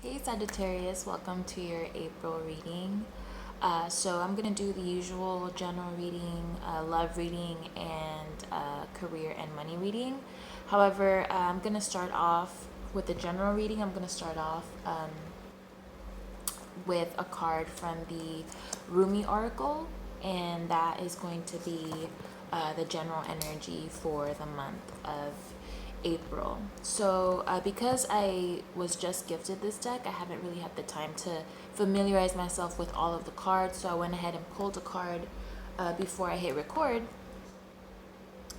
Hey Sagittarius, welcome to your April reading. So I'm going to do the usual general reading, love reading, and career and money reading. However, I'm going to start off with the general reading. I'm going to start off with a card from the Rumi Oracle, and that is going to be the general energy for the month of April. So because I was just gifted this deck, I haven't really had the time to familiarize myself with all of the cards, so I went ahead and pulled a card before I hit record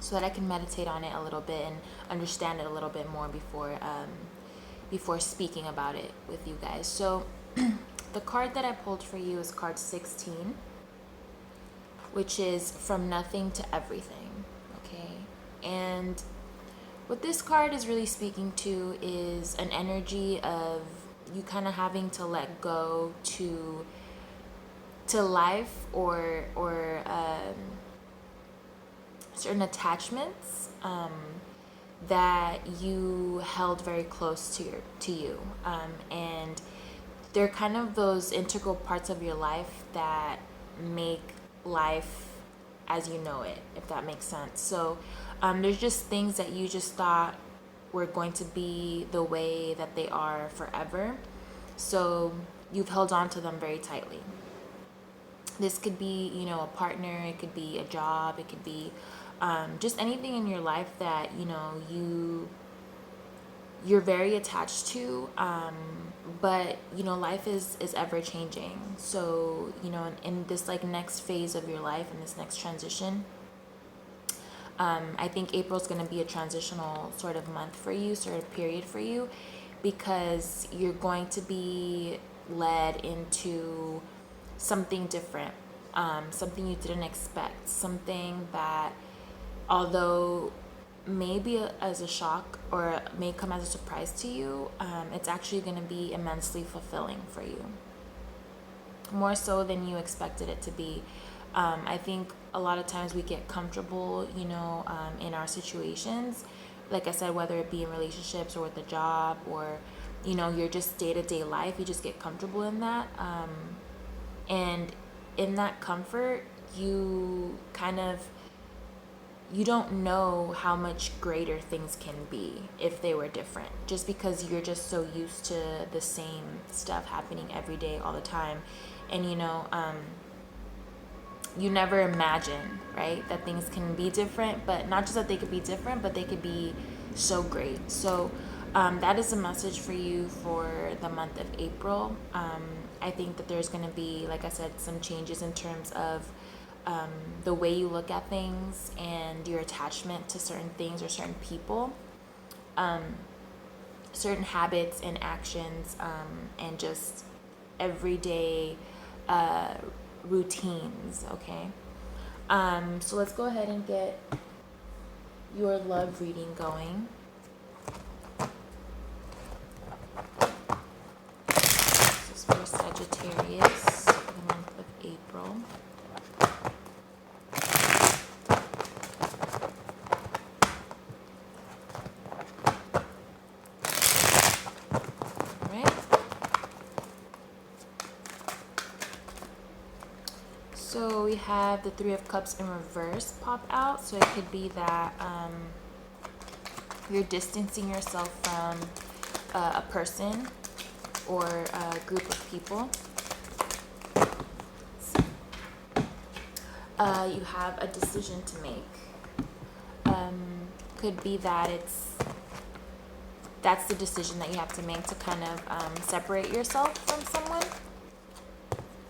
so that I can meditate on it a little bit and understand it a little bit more before speaking about it with you guys. So the card that I pulled for you is card 16, which is from nothing to everything. Okay, and what this card is really speaking to is an energy of you kind of having to let go to life or certain attachments that you held very close to you, and they're kind of those integral parts of your life that make life as you know it, if that makes sense. So there's just things that you just thought were going to be the way that they are forever. So you've held on to them very tightly. This could be, a partner, it could be a job, it could be just anything in your life that, you're very attached to, but life is ever changing. So in this next phase of your life, in this next transition, I think April's going to be a transitional sort of month for you, sort of period for you, because you're going to be led into something different, something you didn't expect, something that, although maybe as a shock or may come as a surprise to you, it's actually going to be immensely fulfilling for you, more so than you expected it to be. I think a lot of times we get comfortable, in our situations, like I said, whether it be in relationships or with a job or, your just day-to-day life, you just get comfortable in that. And in that comfort, you don't know how much greater things can be if they were different, just because you're just so used to the same stuff happening every day all the time. And you never imagine, right, that things can be different, but not just that they could be different, but they could be so great. So that is a message for you for the month of April. I think that there's going to be, like I said, some changes in terms of the way you look at things and your attachment to certain things or certain people, certain habits and actions, and just everyday routines. Okay, so let's go ahead and get your love reading going. This is for Sagittarius for the month of April. So we have the Three of Cups in reverse pop out. So it could be that you're distancing yourself from a person or a group of people. You have a decision to make. Could be that that's the decision that you have to make to kind of separate yourself from someone.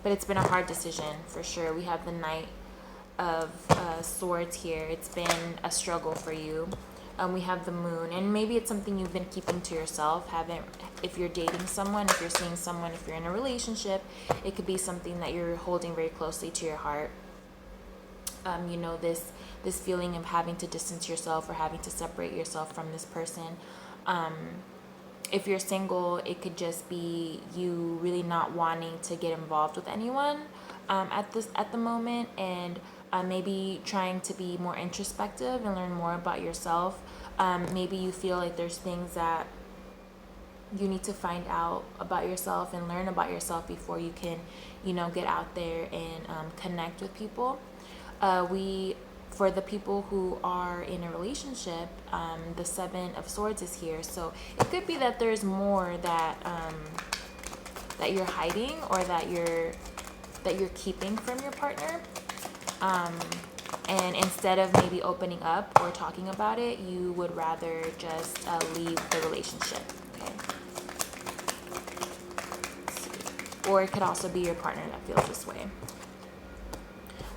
But it's been a hard decision for sure. We have the Knight of Swords here. It's been a struggle for you. We have the Moon, and maybe it's something you've been keeping to yourself. If you're dating someone, if you're seeing someone, if you're in a relationship, it could be something that you're holding very closely to your heart. This feeling of having to distance yourself or having to separate yourself from this person. If you're single, it could just be you really not wanting to get involved with anyone at the moment, and maybe trying to be more introspective and learn more about yourself. Maybe you feel like there's things that You need to find out about yourself and learn about yourself before you can, get out there and connect with people. For the people who are in a relationship, the Seven of Swords is here. So it could be that there's more that that you're hiding, or that you're keeping from your partner. And instead of maybe opening up or talking about it, you would rather just leave the relationship. Okay. Or it could also be your partner that feels this way.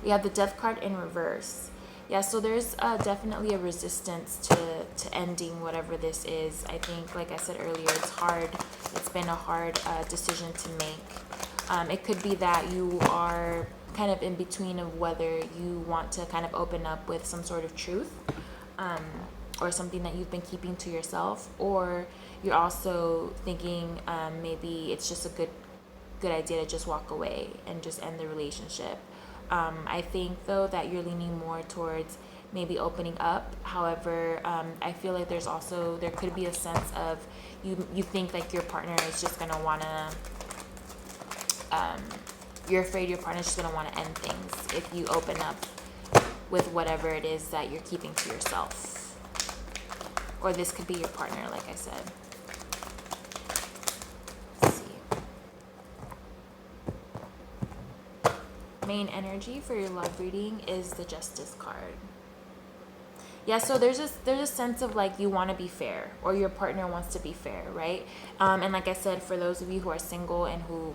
We have the Death card in reverse. Yeah, so there's definitely a resistance to ending whatever this is. I think, like I said earlier, it's hard. It's been a hard decision to make. It could be that you are kind of in between of whether you want to kind of open up with some sort of truth, or something that you've been keeping to yourself, or you're also thinking maybe it's just a good idea to just walk away and just end the relationship. I think, though, that you're leaning more towards maybe opening up. However, I feel like there could be a sense of you think like your partner is just going to want to, you're afraid your partner's just going to want to end things if you open up with whatever it is that you're keeping to yourself. Or this could be your partner, like I said. Main energy for your love reading is the Justice card. Yeah, so there's a sense of like you want to be fair, or your partner wants to be fair, right? And like I said, for those of you who are single and who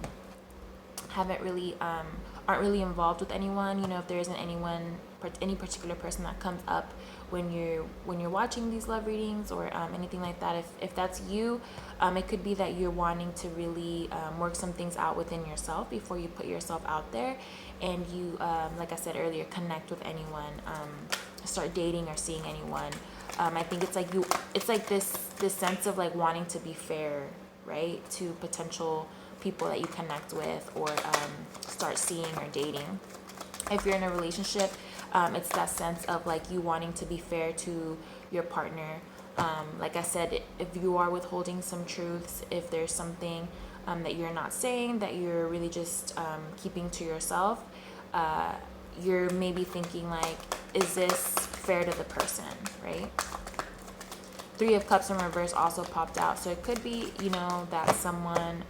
aren't really involved with anyone, if there isn't any particular person that comes up when you're watching these love readings, or anything like that, if that's you, it could be that you're wanting to really work some things out within yourself before you put yourself out there, and you, like I said earlier, connect with anyone, start dating or seeing anyone. I think it's like this sense of like wanting to be fair, right, to potential people that you connect with or start seeing or dating. If you're in a relationship, it's that sense of like you wanting to be fair to your partner. Like I said, if you are withholding some truths, if there's something that you're not saying, that you're really just keeping to yourself, you're maybe thinking like, is this fair to the person, right? Three of Cups in reverse also popped out. So it could be, that someone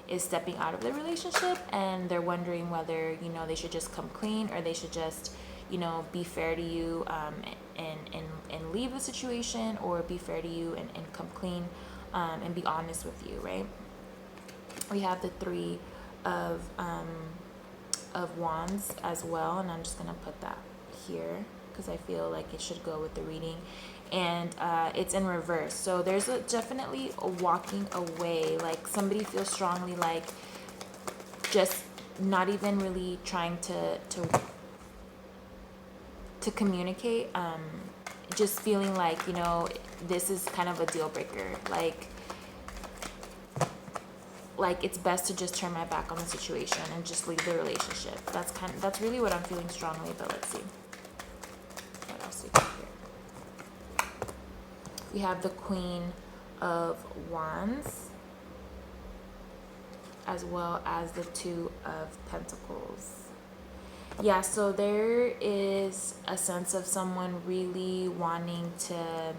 is stepping out of the relationship and they're wondering whether, they should just come clean, or they should just, be fair to you and leave the situation, or be fair to you and come clean and be honest with you, right? We have the Three of Wands as well, and I'm just going to put that here because I feel like it should go with the reading. And it's in reverse, so there's definitely a walking away, like somebody feels strongly like just not even really trying to communicate, just feeling like, this is kind of a deal breaker, like it's best to just turn my back on the situation and just leave the relationship. That's really what I'm feeling strongly. But let's see what else we got here. We have the Queen of Wands, as well as the Two of Pentacles. Yeah, so there is a sense of someone really wanting to,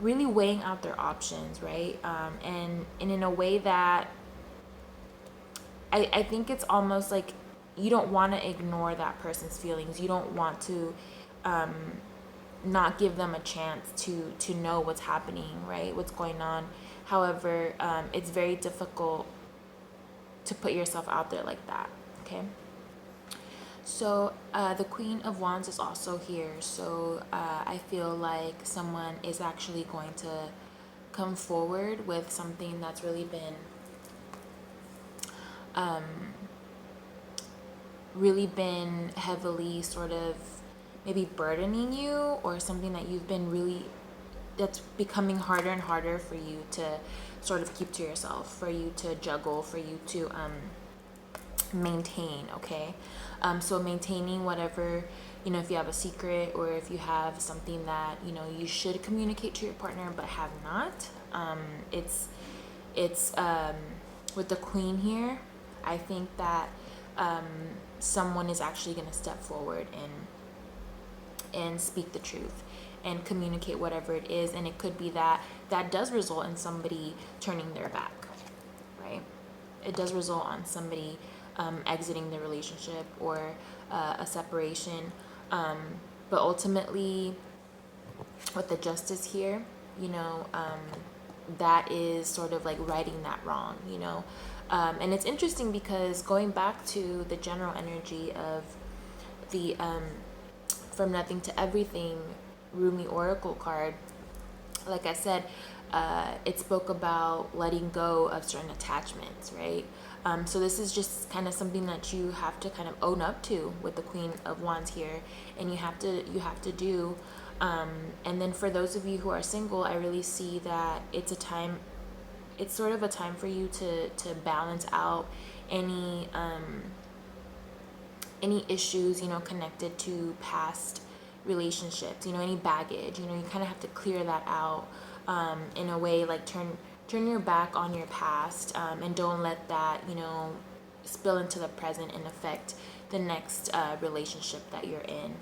really weighing out their options, right? And in a way that I think it's almost like you don't want to ignore that person's feelings. You don't want to not give them a chance to know what's happening, right? What's going on. However, it's very difficult to put yourself out there like that, okay? So the Queen of Wands is also here. So I feel like someone is actually going to come forward with something that's really been heavily sort of maybe burdening you, or something that you've been really, that's becoming harder and harder for you to sort of keep to yourself, for you to juggle, for you to maintain, okay? So maintaining whatever if you have a secret, or if you have something that, you should communicate to your partner but have not. It's with the Queen here, I think that someone is actually going to step forward and speak the truth and communicate whatever it is. And it could be that does result in somebody turning their back, right? It does result on somebody exiting the relationship, or a separation. But ultimately, with the Justice here, that is sort of like righting that wrong, and it's interesting because going back to the general energy of the From Nothing to Everything Rumi Oracle card, like I said, it spoke about letting go of certain attachments, right? So this is just kind of something that you have to kind of own up to with the Queen of Wands here, and you have to do. And then for those of you who are single, I really see that it's sort of a time for you to balance out any issues, connected to past relationships, any baggage, you kind of have to clear that out, in a way, like turn your back on your past, and don't let that, spill into the present and affect the next relationship that you're in.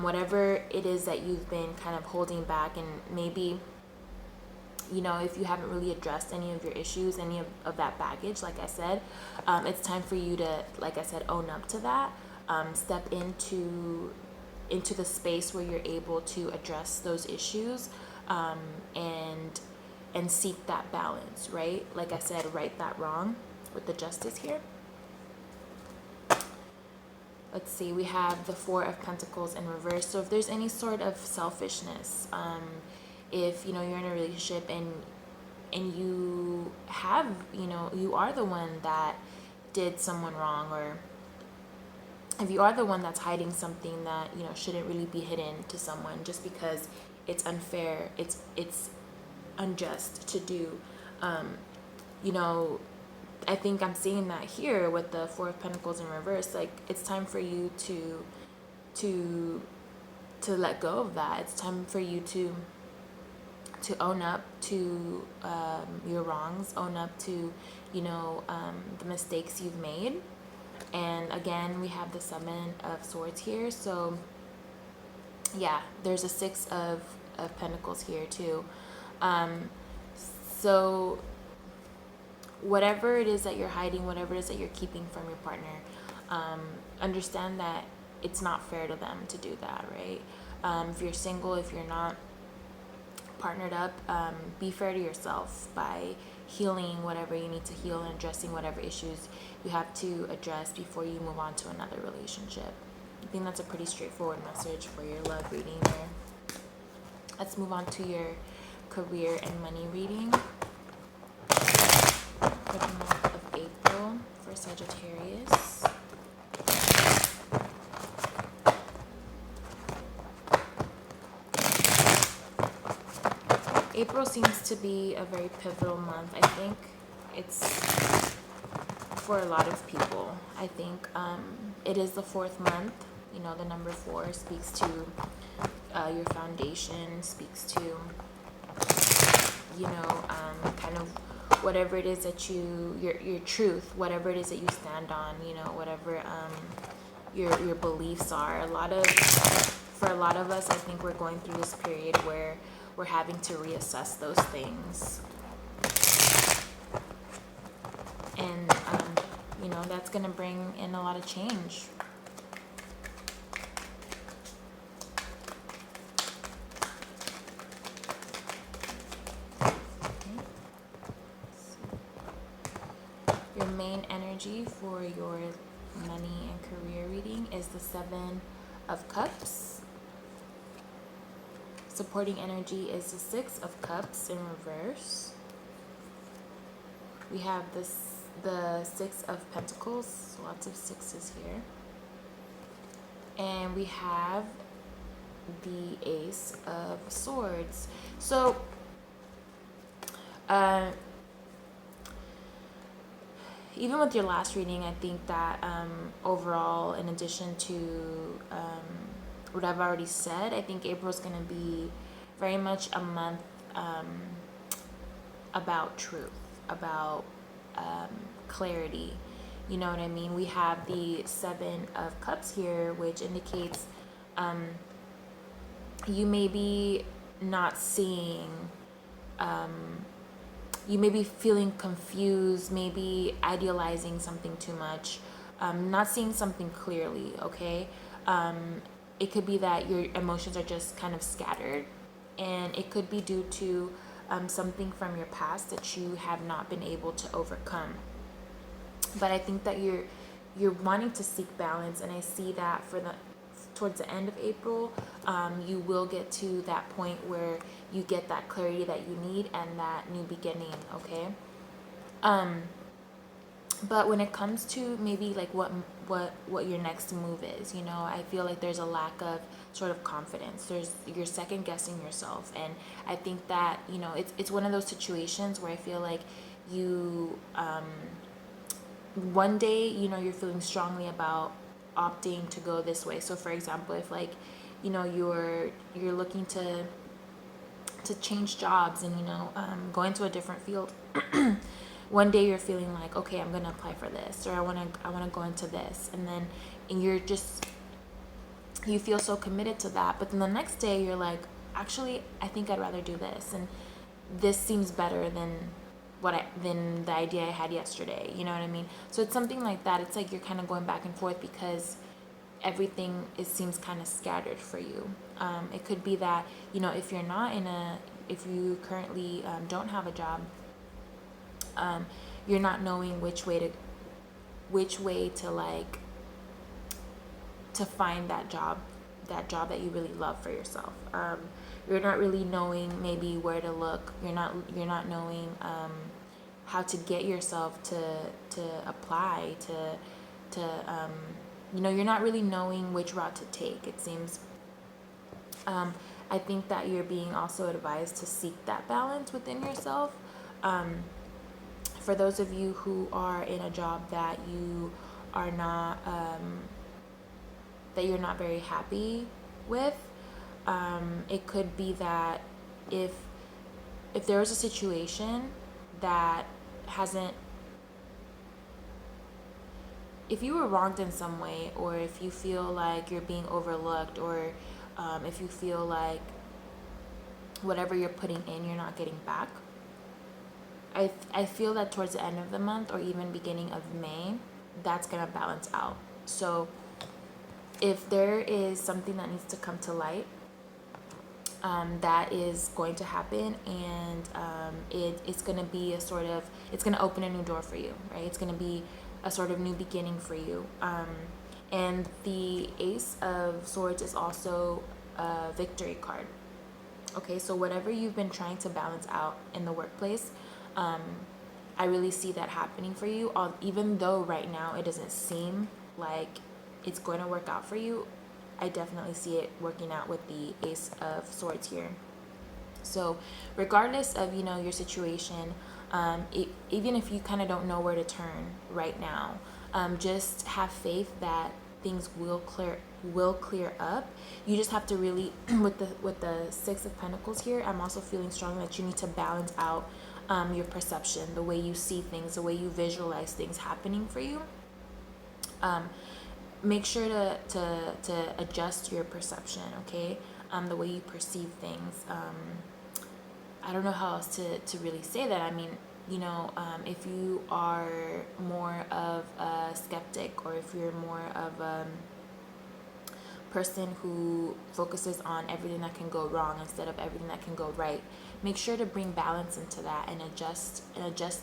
Whatever it is that you've been kind of holding back, and maybe, if you haven't really addressed any of your issues, any of that baggage, like I said, it's time for you to, like I said, own up to that, step into the space where you're able to address those issues, and seek that balance, right? Like I said, right that wrong with the Justice here. Let's see, we have the Four of Pentacles in reverse. So if there's any sort of selfishness, if you're in a relationship and you have, you are the one that did someone wrong, or if you are the one that's hiding something that shouldn't really be hidden to someone, just because it's unfair, it's unjust to do, I think I'm seeing that here with the Four of Pentacles in reverse. Like, it's time for you to let go of that. It's time for you to own up to your wrongs, own up to the mistakes you've made. And again, we have the Seven of Swords here, so yeah, there's a Six of Pentacles here too. So whatever it is that you're hiding, whatever it is that you're keeping from your partner, understand that it's not fair to them to do that, right? If you're single, if you're not partnered up, be fair to yourself by healing whatever you need to heal and addressing whatever issues you have to address before you move on to another relationship. I think that's a pretty straightforward message for your love reading there. Let's move on to your career and money reading for the month of April for Sagittarius. April seems to be a very pivotal month. I think it's for a lot of people. I think it is the fourth month. The number 4 speaks to your foundation, speaks to kind of whatever it is that your truth, whatever it is that you stand on, whatever your beliefs are. For a lot of us, I think we're going through this period where we're having to reassess those things, and that's going to bring in a lot of change. Your main energy for your money and career reading is the Seven of Cups. Supporting energy is the Six of Cups in reverse. We have the Six of Pentacles, lots of sixes here. And we have the Ace of Swords. So, even with your last reading, I think that overall, in addition to what I've already said, I think April's going to be very much a month about truth, about clarity. You know what I mean? We have the Seven of Cups here, which indicates you may be not seeing, you may be feeling confused, maybe idealizing something too much, not seeing something clearly, okay? It could be that your emotions are just kind of scattered, and it could be due to something from your past that you have not been able to overcome. But I think that you're wanting to seek balance, and I see that towards the end of April, you will get to that point where you get that clarity that you need and that new beginning, okay? But when it comes to maybe like what your next move is, you know, I feel like there's a lack of sort of confidence. You're second guessing yourself, and I think that, you know, it's one of those situations where I feel like you one day, you know, you're feeling strongly about opting to go this way. So for example, if like, you know, you're looking to change jobs and, you know, go into a different field. One day you're feeling like, okay, I'm gonna apply for this, or I wanna go into this, and then you feel so committed to that, but then the next day you're like, actually, I think I'd rather do this, and this seems better than than the idea I had yesterday. You know what I mean? So it's something like that. It's like you're kind of going back and forth because everything seems kind of scattered for you. It could be that, you know, if you currently don't have a job, you're not knowing which way to like to find that job that you really love for yourself. You're not really knowing maybe where to look. You're not knowing how to get yourself to apply to you know, you're not really knowing which route to take, it seems. I think that you're being also advised to seek that balance within yourself. For those of you who are in a job that you are not that you're not very happy with, it could be that if there was a situation that hasn't, if you were wronged in some way, or if you feel like you're being overlooked, or if you feel like whatever you're putting in you're not getting back, I feel that towards the end of the month or even beginning of May, that's going to balance out. So if there is something that needs to come to light, that is going to happen, and it's going to be it's going to open a new door for you, right? It's going to be a sort of new beginning for you. And the Ace of Swords is also a victory card. Okay, so whatever you've been trying to balance out in the workplace, I really see that happening for you. Even though right now it doesn't seem like it's going to work out for you, I definitely see it working out with the Ace of Swords here. So regardless of, you know, your situation, even if you kind of don't know where to turn right now, just have faith that things will clear up. You just have to really, with the Six of Pentacles here, I'm also feeling strongly that you need to balance out your perception, the way you see things, the way you visualize things happening for you. Make sure to adjust your perception, okay? The way you perceive things. I don't know how else to really say that. I mean, you know, if you are more of a skeptic, or if you're more of a person who focuses on everything that can go wrong instead of everything that can go right, make sure to bring balance into that and adjust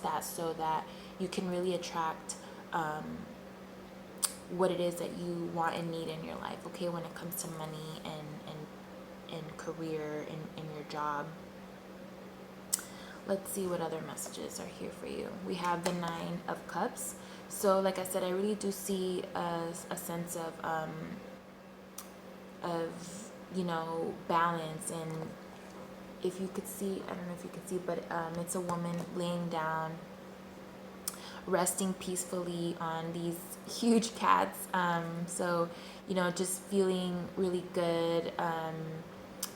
that so that you can really attract what it is that you want and need in your life, okay, when it comes to money and career in your job. Let's see what other messages are here for you. We have the Nine of Cups. So like I said, I really do see a sense of you know, balance. And if you could see, I don't know if you could see, but it's a woman laying down resting peacefully on these huge cats. So, just feeling really good,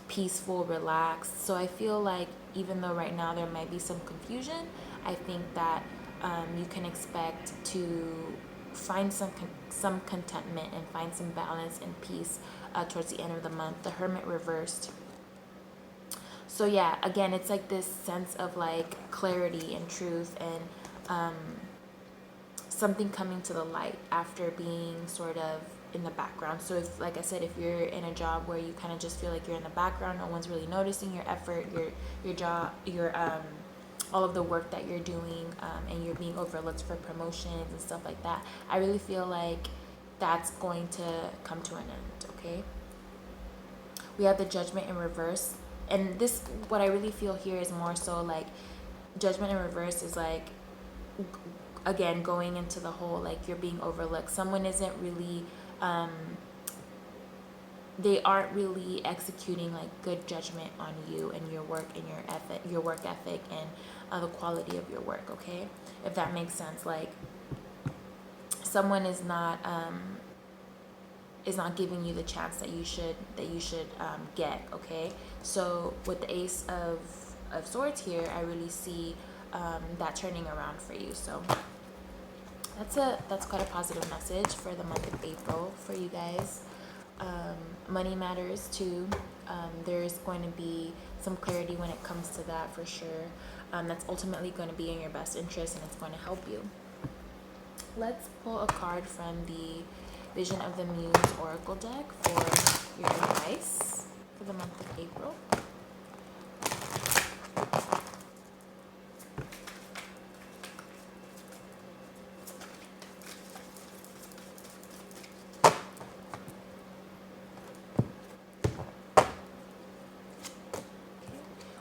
peaceful, relaxed. So I feel like even though right now there might be some confusion, I think that you can expect to find some contentment and find some balance and peace towards the end of the month. The Hermit reversed. So yeah, again, it's like this sense of like clarity and truth and something coming to the light after being sort of in the background. So if, like I said, if you're in a job where you kind of just feel like you're in the background, no one's really noticing your effort, your job, your all of the work that you're doing, and you're being overlooked for promotions and stuff like that, I really feel like that's going to come to an end. Okay, we have the Judgment in reverse, and this, what I really feel here is more so like Judgment in reverse is like, again, going into the whole like you're being overlooked. Someone isn't really they aren't really executing like good judgment on you and your work and your work ethic and the quality of your work. Okay, if that makes sense. Like someone is not giving you the chance that you should get. Okay, so with the Ace of Swords here, I really see that turning around for you. So that's quite a positive message for the month of April for you guys. Money matters too. There's going to be some clarity when it comes to that for sure. That's ultimately going to be in your best interest and it's going to help you. Let's pull a card from the Vision of the Muse Oracle deck for your advice for the month of April.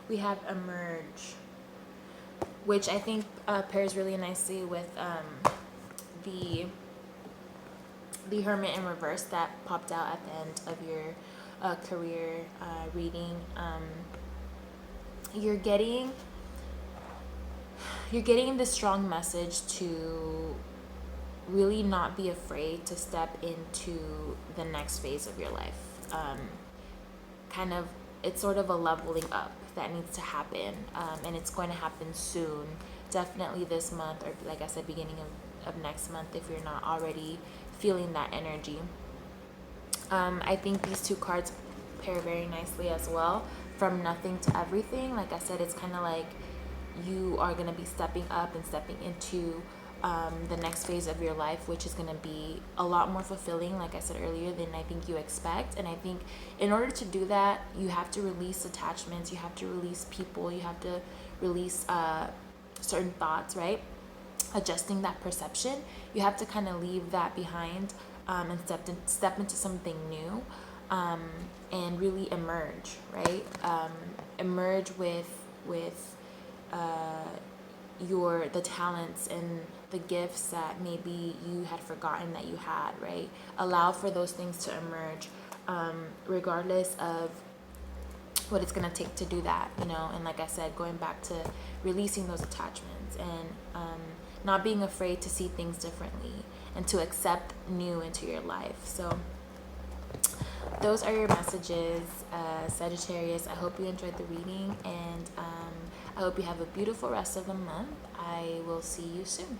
We have Emerge, which I think pairs really nicely with the Hermit in reverse that popped out at the end of your career reading. You're getting the strong message to really not be afraid to step into the next phase of your life. It's sort of a leveling up that needs to happen, and it's going to happen soon, definitely this month, or like I said, beginning of next month if you're not already feeling that energy. I think these two cards pair very nicely as well. From nothing to everything, like I said, it's kind of like you are going to be stepping up and stepping into the next phase of your life, which is going to be a lot more fulfilling, like I said earlier, than I think you expect. And I think in order to do that, you have to release attachments, you have to release people, you have to release certain thoughts, right? Adjusting that perception, you have to kind of leave that behind and step into something new, and really emerge, right? Emerge with the talents and the gifts that maybe you had forgotten that you had, right? Allow for those things to emerge, regardless of what it's gonna take to do that, and like I said, going back to releasing those attachments and not being afraid to see things differently and to accept new into your life. So those are your messages, Sagittarius. I hope you enjoyed the reading, and I hope you have a beautiful rest of the month. I will see you soon.